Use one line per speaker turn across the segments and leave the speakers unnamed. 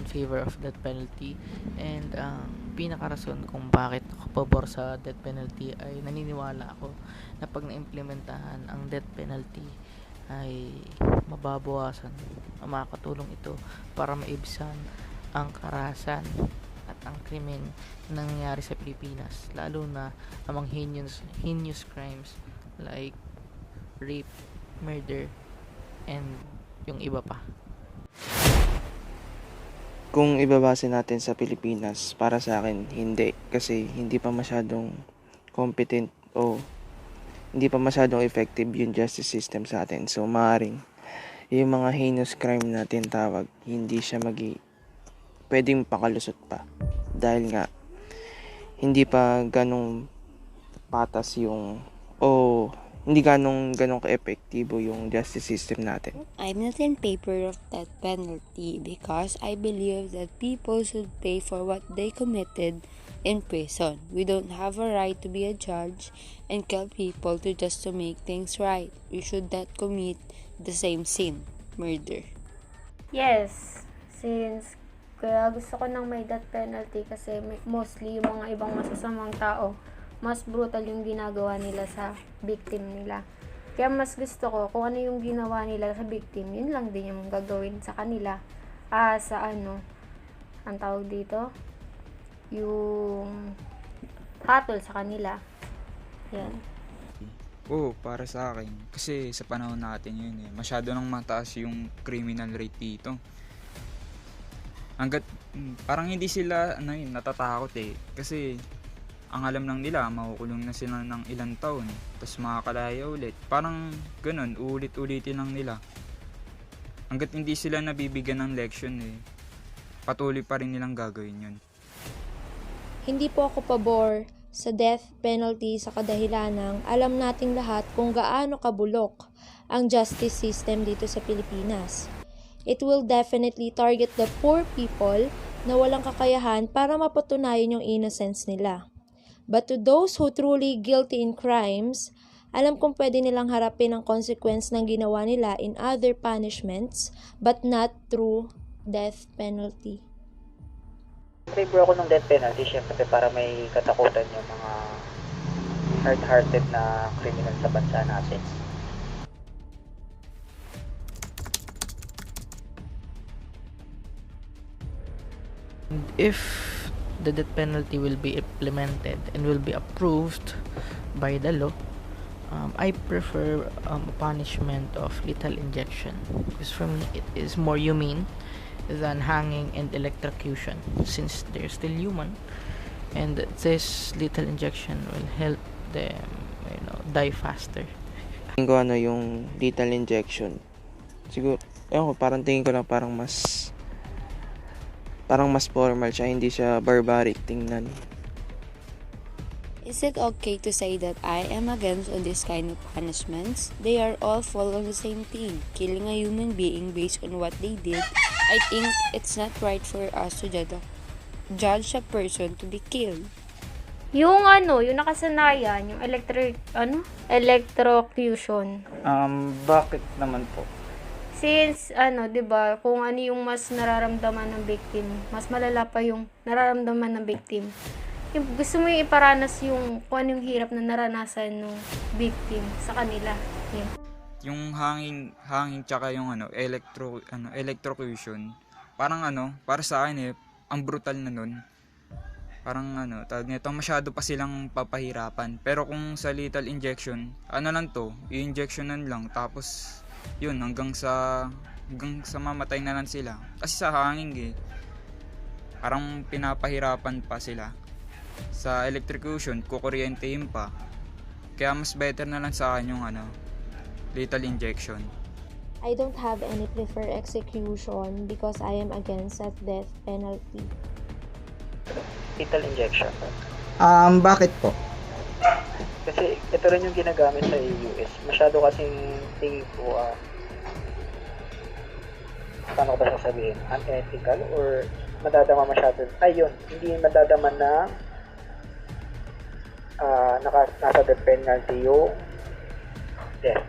favor of death penalty, and ang pinakarason kung bakit ako pabor sa death penalty ay naniniwala ako na pag naimplementahan ang death penalty ay mababawasan o makakatulong ito para maibsan ang karahasan at ang krimen na nangyayari sa Pilipinas, lalo na ang mga heinous crimes like rape, murder, and yung iba pa.
Kung ibabase natin sa Pilipinas, para sa akin, hindi. Kasi hindi pa masyadong competent o hindi pa masyadong effective yung justice system sa atin. So, maaaring yung mga heinous crime natin tawag, hindi siya pwedeng pakalusot pa. Dahil nga, hindi pa ganong patas hindi ganong ka-epektibo yung justice system natin.
I'm not in favor of death penalty because I believe that people should pay for what they committed in prison. We don't have a right to be a judge and kill people just to make things right. We should not commit the same sin, murder.
Yes, since kaya gusto ko ng may death penalty kasi mostly yung mga ibang masasamang tao, mas brutal yung ginagawa nila sa victim nila. Kaya mas gusto ko kung ano yung ginawa nila sa victim, yun lang din yung gagawin sa kanila. Ang tawag dito, yung hatol sa kanila. Yan.
Oo, para sa akin. Kasi sa panahon natin yun masyado nang mataas yung criminal rate dito. Parang hindi sila natatakot kasi ang alam lang nila, makukulong na sila ng ilang taon, tapos makakalaya ulit. Parang ganun, ulit-ulitin lang nila. Hanggat hindi sila nabibigyan ng leksyon patuloy pa rin nilang gagawin yun.
Hindi po ako pabor sa death penalty sa kadahilanang alam nating lahat kung gaano kabulok ang justice system dito sa Pilipinas. It will definitely target the poor people na walang kakayahan para mapatunayan yung innocence nila. But to those who truly guilty in crimes, alam kong pwede nilang harapin ang consequence ng ginawa nila in other punishments, but not through death penalty.
Favor ako ng death penalty, syempre para may katakutan yung mga hard-hearted na criminal sa bansa natin.
If the death penalty will be implemented and will be approved by the law, I prefer a punishment of lethal injection, because for me it is more humane than hanging and electrocution, since they're still human, and this lethal injection will help them die faster.
Tingin ko yung lethal injection, siguro tingin ko lang parang mas formal siya, hindi siya barbaric tingnan.
Is it okay to say that I am against on this kind of punishments? They are all fall on the same thing, killing a human being based on what they did. I think it's not right for us to judge a person to be killed.
Yung nakasanayan, yung electrocution.
Bakit naman po?
Since, 'di ba, kung ano yung mas nararamdaman ng victim, mas malala pa yung nararamdaman ng victim. Yung gusto mo yung iparanas yung kung ano yung hirap na naranasan ng victim sa kanila. Yun.
Yung hangin tsaka yung electrocution. Parang para sa akin ang brutal na nun. Parang tawag nito, masyado pa silang papahirapan. Pero kung sa lethal injection, lang to, i-injectionan lang tapos yun hanggang sa mamatay na lang sila. Kasi sa hangin parang pinapahirapan pa sila. Sa electrocution, kukuryentehin pa. Kaya mas better na lang sa akin yung lethal injection.
I don't have any prefer execution because I am against that death penalty.
Lethal injection.
Bakit po?
Kasi ito rin yung ginagamit sa US. Masyado kasing tingin ko, paano ko ba sasabihin? Unethical or madadama masyado. Ayun, hindi madadama na nasa death penalty yung death.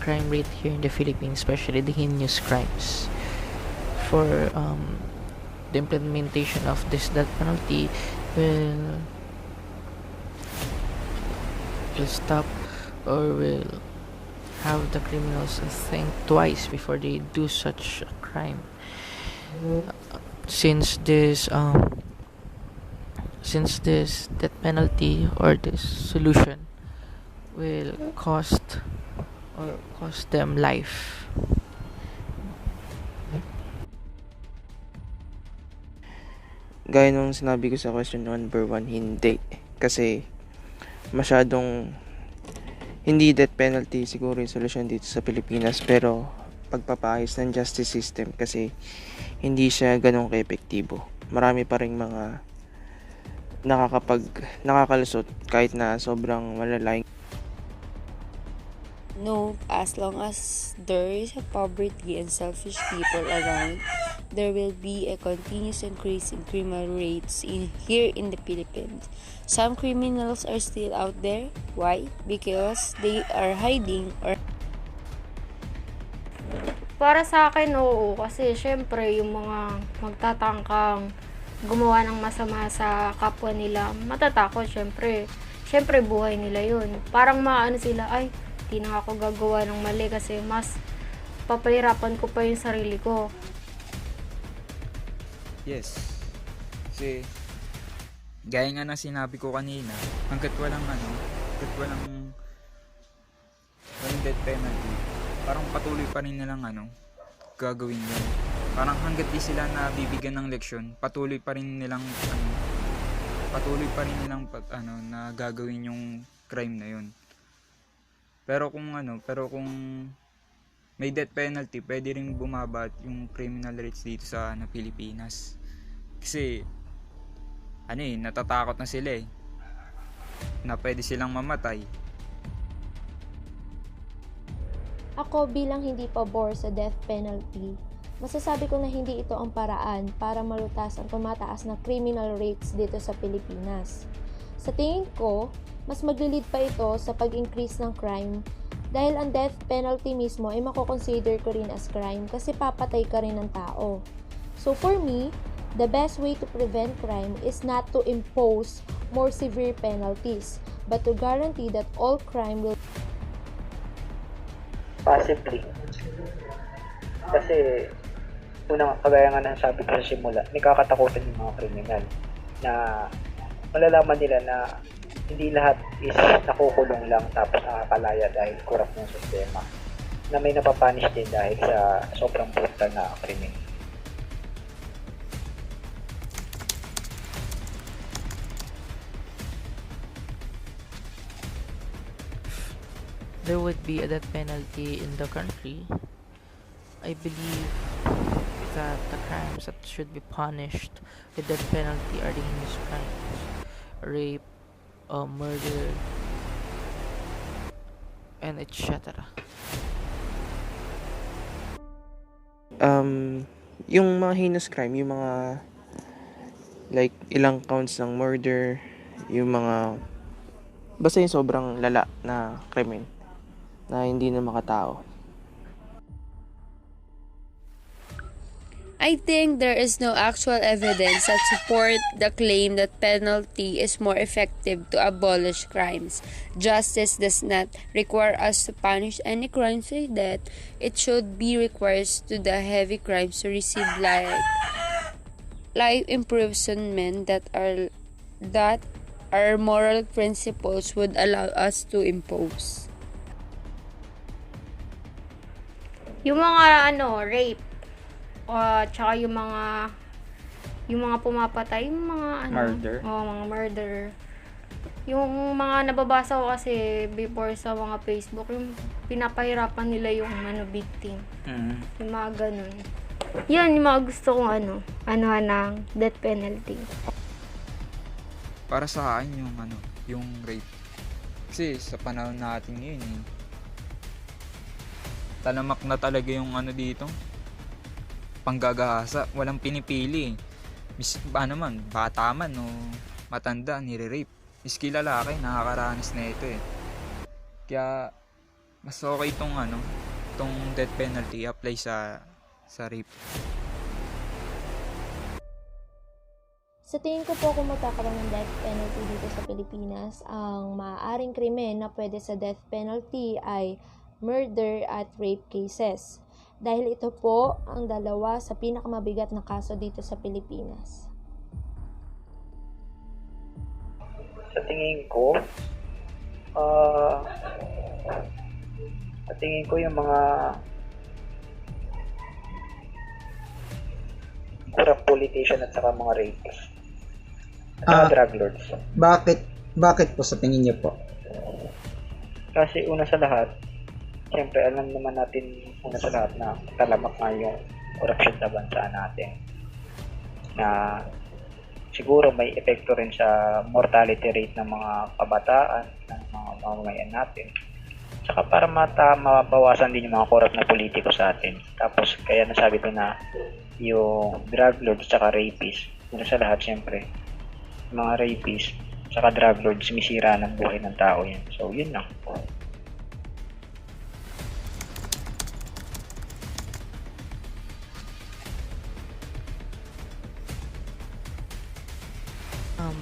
crime rate here in the Philippines, especially the heinous crimes. For the implementation of this death penalty will stop or will have the criminals think twice before they do such a crime. Since this death penalty or this solution will cost them life.
Gaya nung sinabi ko sa question number 1, hindi. Kasi masyadong hindi death penalty siguro yung solusyon dito sa Pilipinas, pero pagpapaayos ng justice system kasi hindi siya ganun ka-epektibo. Marami pa ring mga nakakalusot kahit na sobrang malalayang.
No, as long as there is a poverty and selfish people around, there will be a continuous increase in criminal rates here in the Philippines. Some criminals are still out there. Why? Because they are hiding or
Para sa akin, oo. Kasi syempre, yung mga magtatangkang gumawa ng masama sa kapwa nila, matatakot syempre. Syempre, buhay nila yun. Parang maano sila, ay, di na ako gagawa ng mali kasi mas papahirapan ko pa yung sarili ko.
Yes. Kasi, gaya nga ng sinabi ko kanina, hanggat walang death penalty, parang patuloy pa rin nilang gagawin yun. Parang hanggat di sila nabibigyan ng leksyon, patuloy pa rin nilang na gagawin yung crime na yun. Pero kung may death penalty, pwede ring bumaba yung criminal rates dito sa Pilipinas. Kasi natatakot na sila na pwede silang mamatay.
Ako bilang hindi pabor sa death penalty, masasabi ko na hindi ito ang paraan para malutas ang tumataas na criminal rates dito sa Pilipinas. Sa tingin ko, mas maglilid pa ito sa pag-increase ng crime dahil ang death penalty mismo ay mako-consider ko rin as crime kasi papatay ka rin ng tao. So for me, the best way to prevent crime is not to impose more severe penalties, but to guarantee that all crime will
Possibly. Kasi, kagaya nga ng sabi ko sa simula, may kakatakutan yung mga kriminal na malalaman nila na hindi lahat is nakukulong lang tapos nakakalaya dahil corrupt ng sistema, na may napapanish din dahil sa sobrang brutal na krimen.
There would be a death penalty in the country, I believe that the crimes that should be punished with death penalty are the heinous crimes: rape, murder, and etc.
Yung mga heinous crime, yung mga like ilang counts ng murder, yung mga basta yung sobrang lala na krimen na hindi na makatao.
I think there is no actual evidence that support the claim that penalty is more effective to abolish crimes. Justice does not require us to punish any crime so that it should be required to the heavy crimes to receive life imprisonment that our moral principles would allow us to impose.
Yung mga rape, tsaka yung mga pumapatay, yung mga
Murder?
mga murder. Yung mga nababasa ko kasi before sa mga Facebook, yung pinapahirapan nila yung victim. Yung mga ganun. Yan, yung mga gusto kong ng death penalty.
Para sa akin yung rape. Kasi sa panahon natin ngayon talamak na talaga yung dito. Panggagahasa, walang pinipili. Bata man o matanda, nire-rape. Miski lalaki, nakakaranas na ito Kaya mas okay tong death penalty apply sa rape.
Sa tingin ko po kung magkakaroon ng death penalty dito sa Pilipinas, ang maaaring krimen na pwede sa death penalty ay murder at rape cases. Dahil ito po ang dalawa sa pinakamabigat na kaso dito sa Pilipinas.
Sa tingin ko, ah sa tingin ko yung mga corrupt politician at saka mga rapist at saka
Ah,
drug lords.
bakit po sa tingin niyo po?
Kasi una sa lahat, siyempre alam naman natin una sa lahat na talamak nga yung corruption sa bansa natin. Na siguro may epekto rin sa mortality rate ng mga kabataan, ng mga mamamayan natin. Saka para mabawasan din yung mga corrupt na politiko sa atin. Tapos kaya nasabi ko na yung drug lords saka rapists, una sa lahat siyempre, mga rapists saka drug lords sumisira ng buhay ng tao yan. So yun lang.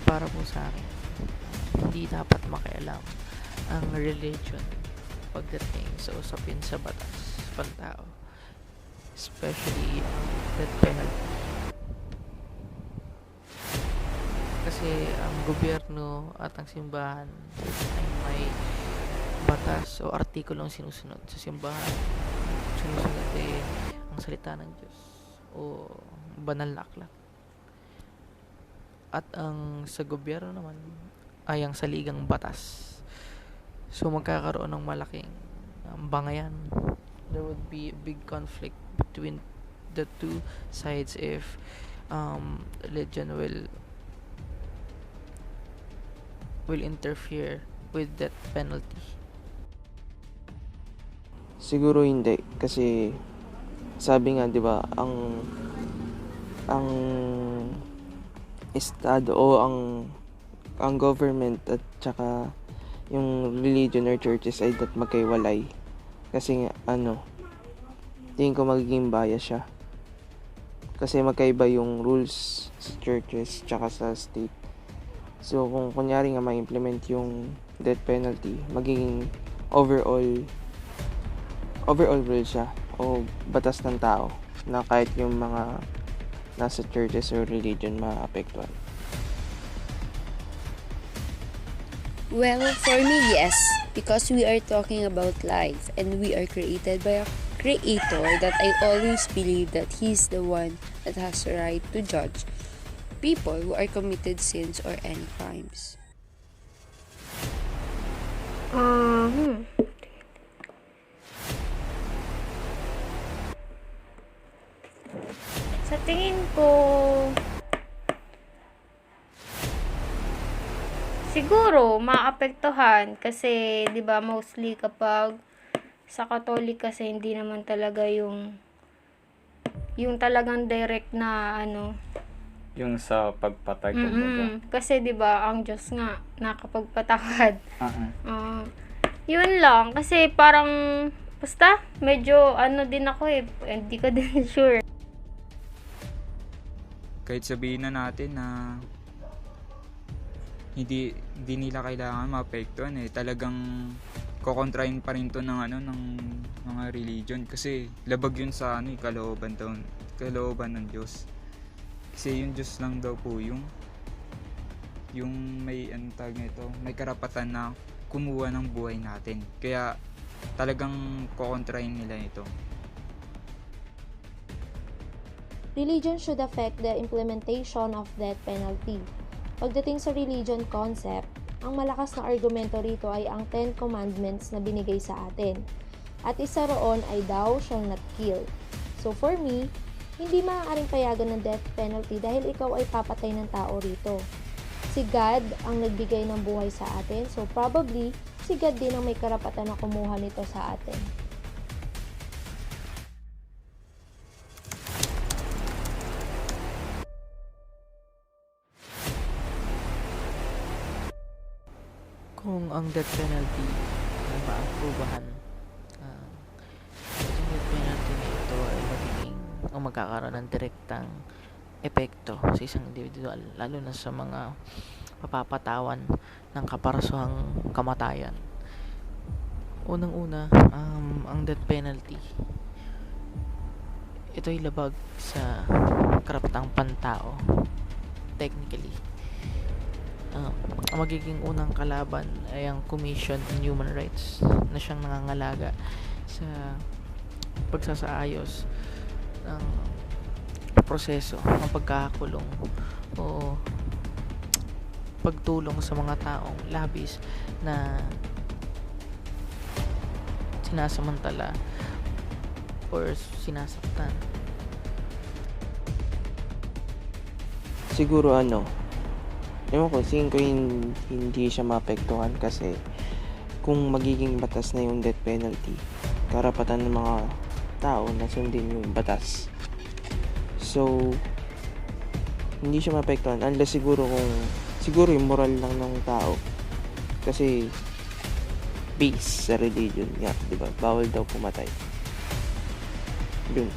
Para po sa akin, hindi dapat makialam ang religion pagdating sa usapin sa batas pantao, especially ang death penalty. Kasi ang gobyerno at ang simbahan ay may batas o artikulong sinusunod. Sa simbahan, sinusunod ang salita ng Diyos o banal na aklat. At ang sa gobyerno naman ay ang saligang batas. So magkakaroon ng malaking bangayan. There would be a big conflict between the two sides if religion will interfere with that penalty.
Siguro hindi kasi sabi nga 'di ba ang estado o ang government at saka yung religion or churches ay dapat magkaiwalay. Kasi nga, tingin ko magiging bias siya. Kasi magkaiba yung rules sa churches tsaka sa state. So, kung kunyari nga ma-implement yung death penalty, magiging overall rule siya o batas ng tao na kahit yung mga nasa churches or religion maapektuhan.
Well, for me, yes. Because we are talking about life and we are created by a creator that I always believe that he's the one that has the right to judge people who are committed sins or any crimes.
Sa tingin ko, siguro maapektuhan kasi 'di ba mostly kapag sa Katolik kasi hindi naman talaga yung talagang direct na
Yung sa pagpatay, kumbaga.
kasi 'di ba ang Diyos nga nakapagpatawad.
Uh-uh.
Yun lang kasi parang basta medyo din ako hindi ko din sure.
Kahit sabihin na natin na hindi nila kailangan maapektuhan talagang kokontrahin pa rin to ng mga religion kasi labag yun sa kalooban ng Diyos. Kasi yung Diyos lang daw po yung may may karapatan na kumuha ng buhay natin. Kaya talagang kokontrahin nila ito.
Religion should affect the implementation of death penalty. Pagdating sa religion concept, ang malakas na argumento rito ay ang 10 Commandments na binigay sa atin. At isa roon ay thou shall not kill. So for me, hindi maaaring payagan ng death penalty dahil ikaw ay papatay ng tao rito. Si God ang nagbigay ng buhay sa atin, so probably si God din ang may karapatan na kumuha nito sa atin.
Kung ang death penalty ay maaprubahan o magkakaroon ng direktang epekto sa isang individual, lalo na sa mga mapapatawan ng kaparasuhang kamatayan. Unang-una, ang death penalty, ito'y labag sa karapatang pantao. Technically, ang magiging unang kalaban ay ang Commission on Human Rights na siyang nangangalaga sa pagsasaayos ng proseso ng pagkakakulong o pagtulong sa mga taong labis na sinasamantala or sinasaktan.
Siguro ewan ko, tingin ko hindi siya maapektuhan kasi kung magiging batas na yung death penalty, karapatan ng mga tao na sundin yung batas. So, hindi siya maapektuhan unless siguro yung moral lang ng tao. Kasi based sa religion nga, di ba? Bawal daw pumatay. Yun.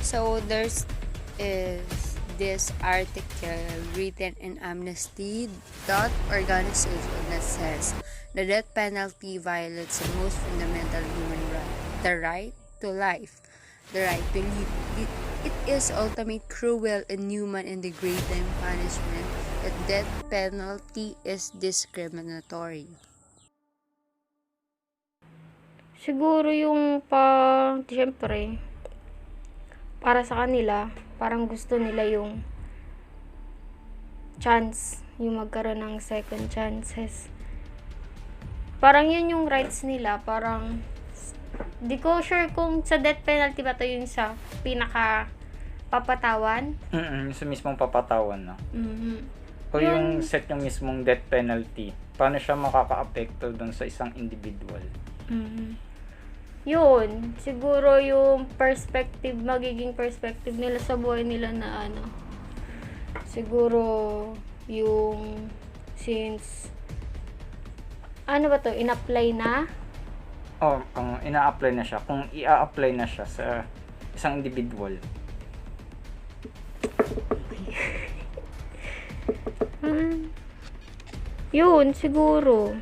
So there's is this article written in Amnesty.organization that says the death penalty violates the most fundamental human right, the right to life, the right to live. It is ultimate cruel, inhuman, and degrading punishment. The death penalty is discriminatory.
Siguro yung siyempre, para sa kanila, parang gusto nila yung chance, yung magkaroon ng second chances. Parang yun yung rights nila, parang di ko sure kung sa death penalty ba to yung sa pinaka papatawan.
Sa mismong papatawan, no?
Mhm.
O yung set yung mismong death penalty, paano siya makaka-apekto dun sa isang individual?
Mhm. Yun, siguro yung magiging perspective nila sa buhay nila na siguro yung since in-apply na?
Ina-apply na siya. Kung i-apply na siya sa isang individual.
Yun, siguro.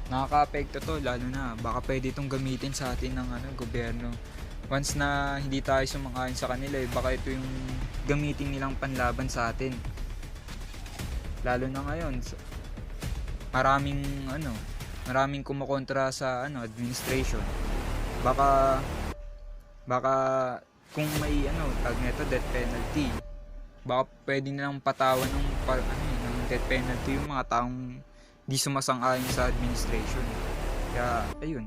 Nakaka-apekto to, lalo na baka pwede itong gamitin sa atin ng gobyerno. Once na hindi tayo sumakain sa kanila, baka ito yung gamitin nilang panlaban sa atin. Lalo na ngayon, maraming kumukontra sa administration. Baka kung may tag nito death penalty, baka pwede nilang patawan ng death penalty yung mga taong di sumasang-ayon sa administration. Kaya, ayun.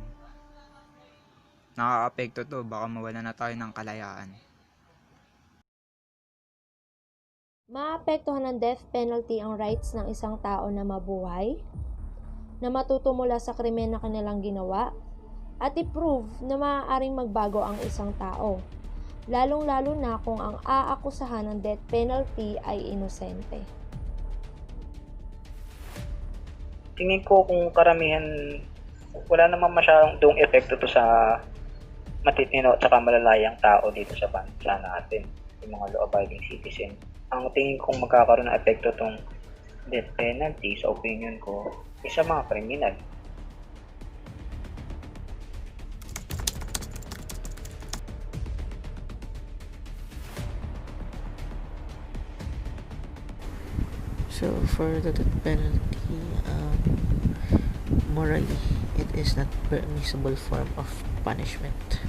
Nakaka-apekto to. Baka mawala na tayo ng kalayaan.
Maapektuhan ng death penalty ang rights ng isang tao na mabuhay, na matuto mula sa krimen na kanilang ginawa, at i-prove na maaaring magbago ang isang tao, lalong-lalo na kung ang aakusahan ng death penalty ay inosente.
Tingin ko kung karamihan, wala namang masyadong epekto to sa matitino at saka malalayang tao dito sa bansa natin, yung mga law-abiding citizen. Ang tingin kong magkakaroon ng epekto tong death penalty, sa opinion ko, is sa mga kriminal.
So for the death penalty, morally, it is not permissible form of punishment.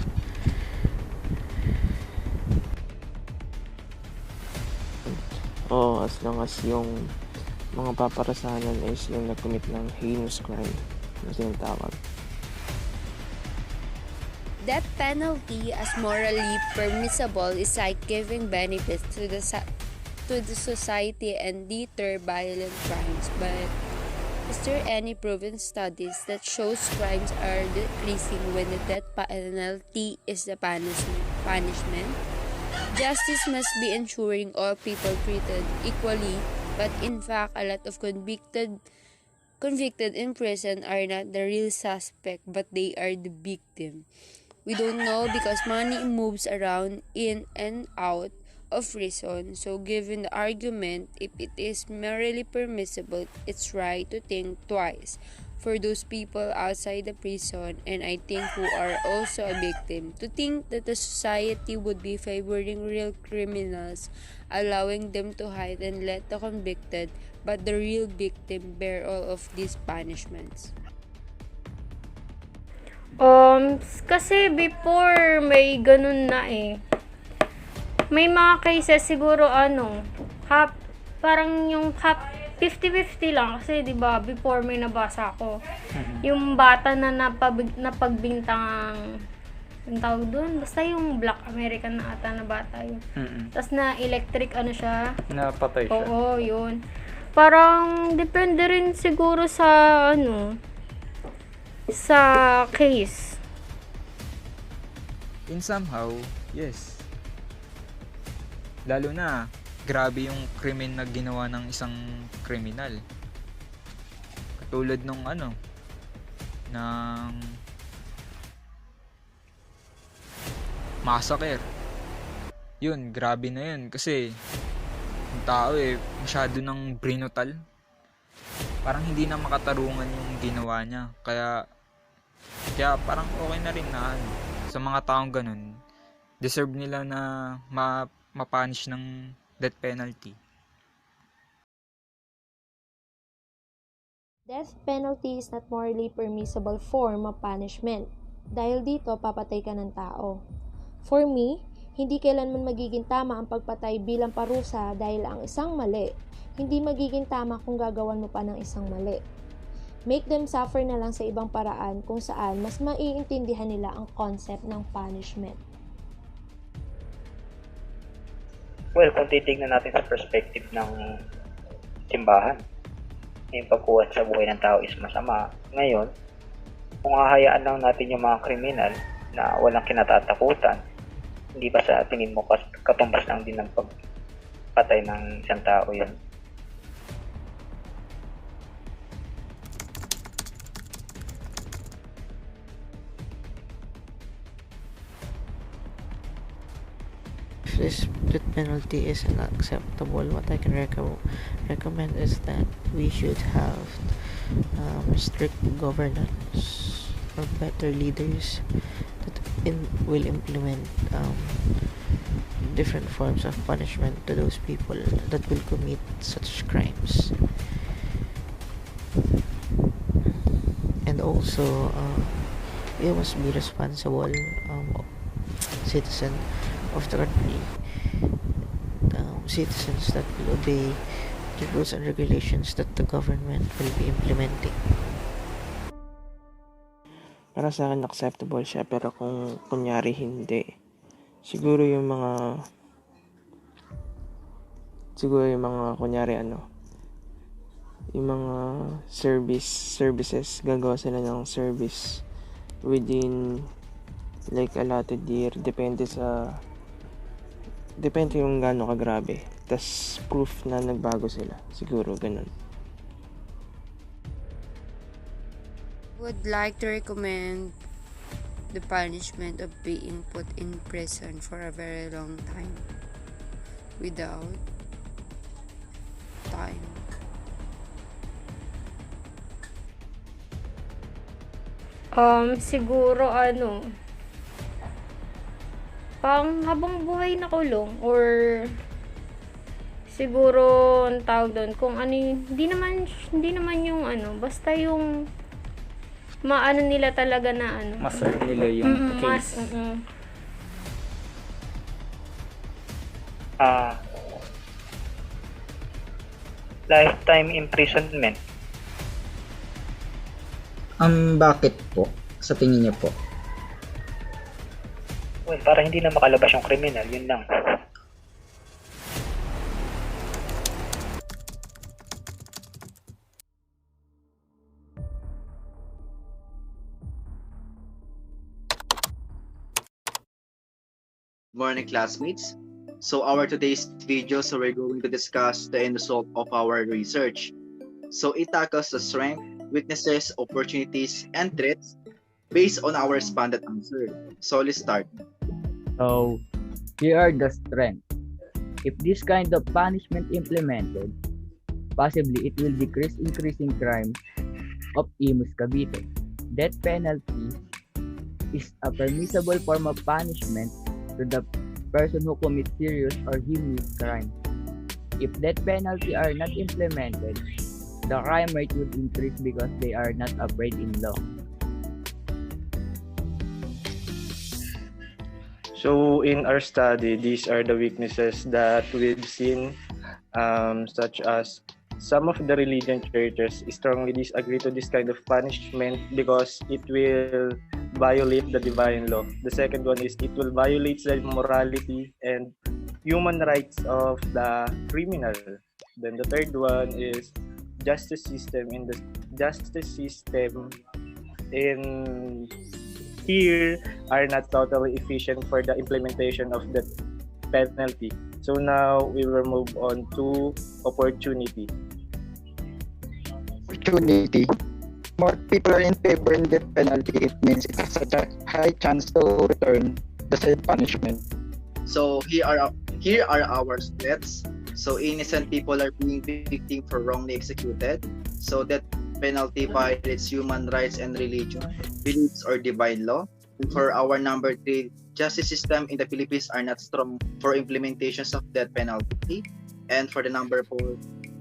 As long as yung mga paparasahan is yung nag-commit ng heinous crime na tinatawag.
Death penalty as morally permissible is like giving benefits to the society and deter violent crimes, but is there any proven studies that shows crimes are decreasing when the death penalty is the punishment? Justice must be ensuring all people treated equally, but in fact, a lot of convicted convicted in prison are not the real suspect, but they are the victim. We don't know because money moves around in and out of prison. So given the argument, if it is morally permissible, it's right to think twice for those people outside the prison, and I think who are also a victim, to think that the society would be favoring real criminals, allowing them to hide and let the convicted but the real victim bear all of these punishments.
Kasi before may ganun na eh. May mga cases siguro half, parang yung half 50-50 lang kasi 'di ba before may nabasa ako. Yung bata na napagbintangang yung tawag doon, basta yung Black American na ata na bata yun. Tapos na electric siya.
Napatay siya.
Oo, yun. Parang depende rin siguro sa sa case.
In somehow, yes. Lalo na, grabe yung krimen na ginawa ng isang kriminal. Katulad nung ng massacre. Yun, grabe na yun. Kasi, yung tao masyado ng brutal. Parang hindi na makatarungan yung ginawa niya. Kaya parang okay na rin na sa mga taong ganun, deserve nila na mapunish ng death penalty.
Death penalty is not morally permissible form of punishment. Dahil dito, papatay ka ng tao. For me, hindi kailanman magiging tama ang pagpatay bilang parusa dahil ang isang mali, hindi magiging tama kung gagawan mo pa ng isang mali. Make them suffer na lang sa ibang paraan kung saan mas maiintindihan nila ang concept ng punishment.
Well, kung titignan natin sa perspective ng simbahan, yung pagkuha sa buhay ng tao is masama. Ngayon, kung hahayaan lang natin yung mga kriminal na walang kinatatakutan, hindi ba sa tingin mo katumbas lang din ng pagpatay ng isang tao yun?
If this death penalty is unacceptable, what I can recommend is that we should have strict governance or better leaders that will implement different forms of punishment to those people that will commit such crimes. And also, we must be responsible citizen of the country, citizens that will obey the rules and regulations that the government will be implementing.
Para sa akin acceptable siya, pero kung kunyari hindi, siguro yung mga kunyari yung mga services, gagawa sila ng service within like allotted year, depende yung gaano kagrabe, tas proof na nagbago sila, siguro ganun.
Would like to recommend the punishment of being put in prison for a very long time without time.
Siguro pang habang buhay na kulong or siguro ang tawag doon kung hindi naman yung basta yung maano nila talaga na
Master nila yung case.
Lifetime imprisonment.
Bakit po? Sa tingin niyo po?
Well, para hindi na makalabas yung kriminal, yun lang.
Morning, classmates. So our today's video, so we're going to discuss the end result of our research. So it tackles the strength, weaknesses, opportunities, and threats based on our respondent answer. So let's start.
So, here are the strengths. If this kind of punishment implemented, possibly it will decrease increasing crime of Imus Cavite. Death penalty is a permissible form of punishment to the person who commits serious or heinous crime. If death penalty are not implemented, the crime rate would increase because they are not afraid in law.
So in our study, these are the weaknesses that we've seen, such as some of the religion churches strongly disagree to this kind of punishment because it will violate the divine law. The second one is it will violate the morality and human rights of the criminal. Then the third one is justice system in here are not totally efficient for the implementation of the penalty. So now we will move on to opportunity.
Opportunity. More people are in favor in death penalty. It means it has a high chance to return the same punishment.
So here are our threats. So innocent people are being victim for wrongly executed. So that penalty violates human rights and religion, beliefs or divine law. And for our number 3, justice system in the Philippines are not strong for implementations of death penalty. And for the number 4,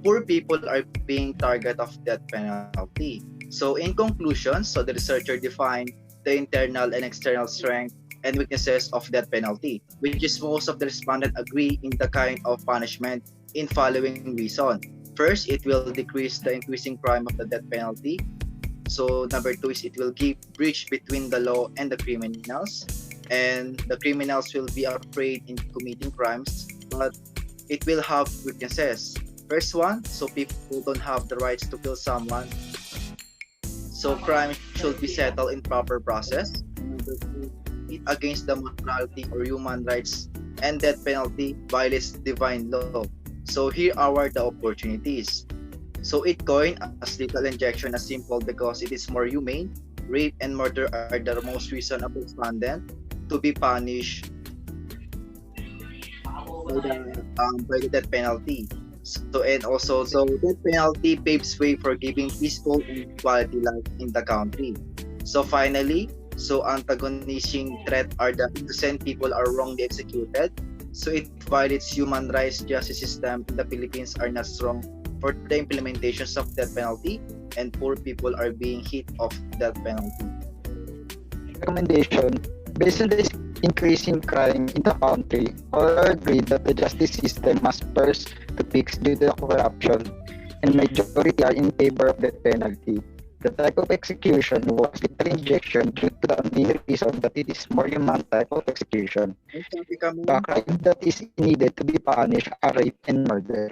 poor people are being target of death penalty. So in conclusion, so the researcher defined the internal and external strength and weaknesses of death penalty, which is most of the respondents agree in the kind of punishment in following reason. First, it will decrease the increasing crime of the death penalty. So number 2 is it will give bridge between the law and the criminals, and the criminals will be afraid in committing crimes, but it will have weaknesses. First one, so people don't have the rights to kill someone. So crime should be settled in proper process. Number 2, it against the morality or human rights, and death penalty violates divine law. So here are the opportunities. So it coined as lethal injection as simple because it is more humane. Rape and murder are the most reasonable respondent to be punished by the death penalty. So and also, so death penalty paves way for giving peaceful and quality life in the country. So finally, so antagonizing threat are the innocent people are wrongly executed. So it violates human rights. Justice system in the Philippines are not strong for the implementations of death penalty, and poor people are being hit of death penalty.
Recommendation. Based on this increasing crime in the country, all are agreed that the justice system must first to fix due to corruption, and majority are in favor of death penalty. The type of execution was lethal injection due to the main reason that it is more human type of execution. The crime that is needed to be punished are rape and murder.